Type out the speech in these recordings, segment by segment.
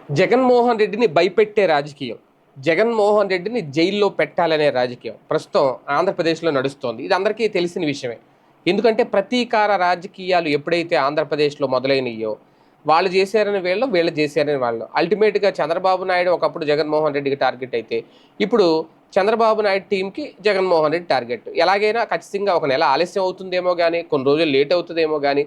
జగన్మోహన్ రెడ్డిని భయపెట్టే రాజకీయం. జగన్మోహన్ రెడ్డిని జైల్లో పెట్టాలనే రాజకీయం ప్రస్తుతం ఆంధ్రప్రదేశ్‌లో నడుస్తోంది. ఇది అందరికీ తెలిసిన విషయమే. ఎందుకంటే ప్రతీకార రాజకీయాలు ఎప్పుడైతే ఆంధ్రప్రదేశ్‌లో మొదలైనయో, వాళ్ళు చేశారని వీళ్ళు, వీళ్ళు చేశారని వాళ్ళు. అల్టిమేట్‌గా చంద్రబాబు నాయుడు ఒకప్పుడు జగన్మోహన్ రెడ్డికి టార్గెట్ అయితే, ఇప్పుడు చంద్రబాబు నాయుడు టీమ్‌కి జగన్మోహన్ రెడ్డి టార్గెట్. ఎలాగైనా ఖచ్చితంగా ఒక నెల ఆలస్యం అవుతుందేమో గానీ, కొన్ని రోజులు లేట్ అవుతదేమో గానీ,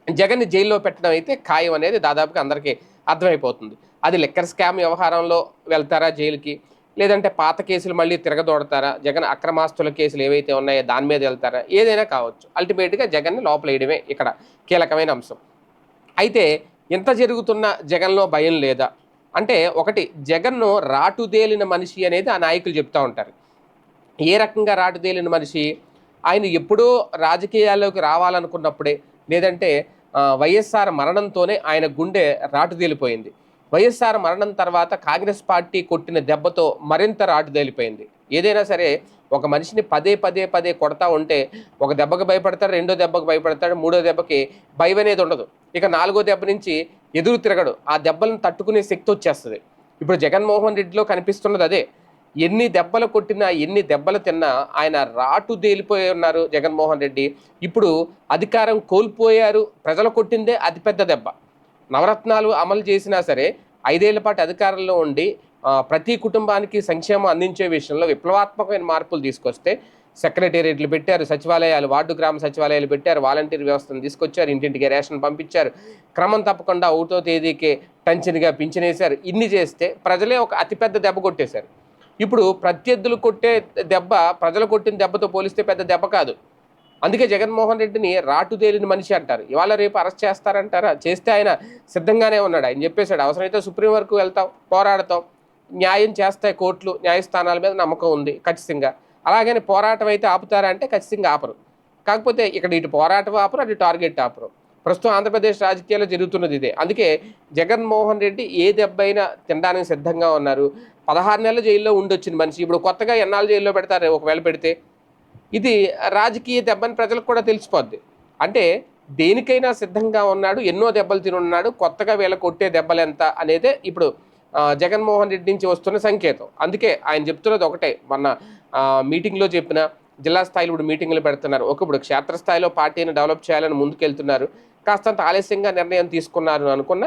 జగన్‌ని జైల్లో పెట్టడం అయితే ఖాయం అనేది దాదాపుగా అందరికీ అర్థమైపోతుంది. అది లిక్కర్ స్కామ్ వ్యవహారంలో వెళ్తారా జైలుకి? లేదంటే పాత కేసులు మళ్ళీ తిరగదోడతారా? జగన్ అక్రమాస్తుల కేసులు ఏవైతే ఉన్నాయో దాని మీద వెళ్తారా? ఏదైనా కావచ్చు. అల్టిమేట్‌గా జగన్‌ని లోపలేయడమే ఇక్కడ కీలకమైన అంశం. అయితే ఇంత జరుగుతున్న జగన్‌లో భయం లేదా? అంటే ఒకటి జగన్‌ను రాటుదేలిన మనిషి అనేది ఆ నాయకులు చెప్తా ఉంటారు. ఏ రకంగా రాటుదేలిన మనిషి? ఆయన ఎప్పుడో రాజకీయాల్లోకి రావాలనుకున్నప్పుడే లేదంటే వైఎస్ఆర్ మరణంతోనే ఆయన గుండె రాటుదేలిపోయింది. వైఎస్ఆర్ మరణం తర్వాత కాంగ్రెస్ పార్టీ కొట్టిన దెబ్బతో మరింత రాటుదేలిపోయింది. ఏదైనా సరే ఒక మనిషిని పదే పదే పదే కొడతా ఉంటే ఒక దెబ్బకి భయపడతాడు, రెండో దెబ్బకి భయపడతాడు, మూడో దెబ్బకి భయం అనేది ఉండదు. ఇక నాలుగో దెబ్బ నుంచి ఎదురు తిరగడు. ఆ దెబ్బలను తట్టుకునే శక్తి వచ్చేస్తుంది. ఇప్పుడు జగన్మోహన్ రెడ్డిలో కనిపిస్తున్నది అదే. ఎన్ని దెబ్బలు కొట్టినా, ఎన్ని దెబ్బలు తిన్నా ఆయన రాటుదేలిపోయి ఉన్నారు జగన్మోహన్ రెడ్డి. ఇప్పుడు అధికారం కోల్పోయారు. ప్రజలు కొట్టిందే అతిపెద్ద దెబ్బ. నవరత్నాలు అమలు చేసినా సరే 5 ఏళ్ల పాటు అధికారంలో ఉండి ప్రతి కుటుంబానికి సంక్షేమం అందించే విషయంలో విప్లవాత్మకమైన మార్పులు తీసుకొస్తే సెక్రటేరియట్లు పెట్టారు, సచివాలయాలు, వార్డు గ్రామ సచివాలయాలు పెట్టారు, వాలంటీర్ వ్యవస్థను తీసుకొచ్చారు, ఇంటింటికి రేషన్ పంపించారు, క్రమం తప్పకుండా 1వ తేదీకే టంచన్గా పింఛనేశారు. ఇన్ని చేస్తే ప్రజలే ఒక అతిపెద్ద దెబ్బ కొట్టేశారు. ఇప్పుడు ప్రత్యర్థులు కొట్టే దెబ్బ ప్రజలు కొట్టిన దెబ్బతో పోలిస్తే పెద్ద దెబ్బ కాదు. అందుకే జగన్మోహన్ రెడ్డిని రాటుదేలిన మనిషి అంటారు. ఇవాళ రేపు అరెస్ట్ చేస్తారంటారా? చేస్తే ఆయన సిద్ధంగానే ఉన్నాడు. ఆయన చెప్పేశాడు, అవసరమైతే సుప్రీం వరకు వెళ్తాం, పోరాడతాం, న్యాయం చేస్తాయి కోర్టులు, న్యాయస్థానాల మీద నమ్మకం ఉంది ఖచ్చితంగా. అలాగని పోరాటం అయితే ఆపుతారా అంటే ఖచ్చితంగా ఆపరు. కాకపోతే ఇక్కడ ఇటు పోరాటం ఆపరు, అటు టార్గెట్ ఆపరు. ప్రస్తుతం ఆంధ్రప్రదేశ్ రాజకీయాల్లో జరుగుతున్నది ఇదే. అందుకే జగన్మోహన్ రెడ్డి ఏ దెబ్బైనా తినడానికి సిద్ధంగా ఉన్నారు. 16 నెలలు జైల్లో ఉండొచ్చిన మనిషి ఇప్పుడు కొత్తగా ఎన్నాళ్ళు జైల్లో పెడతారు ఒకవేళ పెడితే? ఇది రాజకీయ దెబ్బని ప్రజలకు కూడా తెలిసిపోద్ది. అంటే దేనికైనా సిద్ధంగా ఉన్నాడు, ఎన్నో దెబ్బలు తినున్నాడు, కొత్తగా వీళ్ళ కొట్టే దెబ్బలెంత అనేదే ఇప్పుడు జగన్మోహన్ రెడ్డి నుంచి వస్తున్న సంకేతం. అందుకే ఆయన చెప్తున్నది ఒకటే, మొన్న మీటింగ్‌లో చెప్పిన, జిల్లా స్థాయిలో ఇప్పుడు మీటింగ్‌లు పెడుతున్నారు. ఇప్పుడు క్షేత్రస్థాయిలో పార్టీని డెవలప్ చేయాలని ముందుకెళ్తున్నారు. కాస్తంత ఆలస్యంగా నిర్ణయం తీసుకున్నారు అనుకున్న,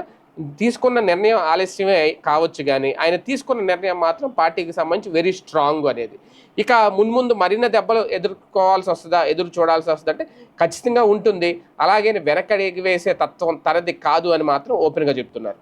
తీసుకున్న నిర్ణయం ఆలస్యమే కావచ్చు గానీ, ఆయన తీసుకున్న నిర్ణయం మాత్రం పార్టీకి సంబంధించి వెరీ స్ట్రాంగ్ అనేది. ఇక మున్ముందు మరిన్ని దెబ్బలు ఎదుర్కోవాల్సి వస్తదా? ఎదురు చూడాల్సి వస్తదంటే ఖచ్చితంగా ఉంటుంది. అలాగని వెనకడుగు వేసే తత్వం తనది కాదు అని మాత్రం ఓపెన్‌గా చెప్తున్నారు.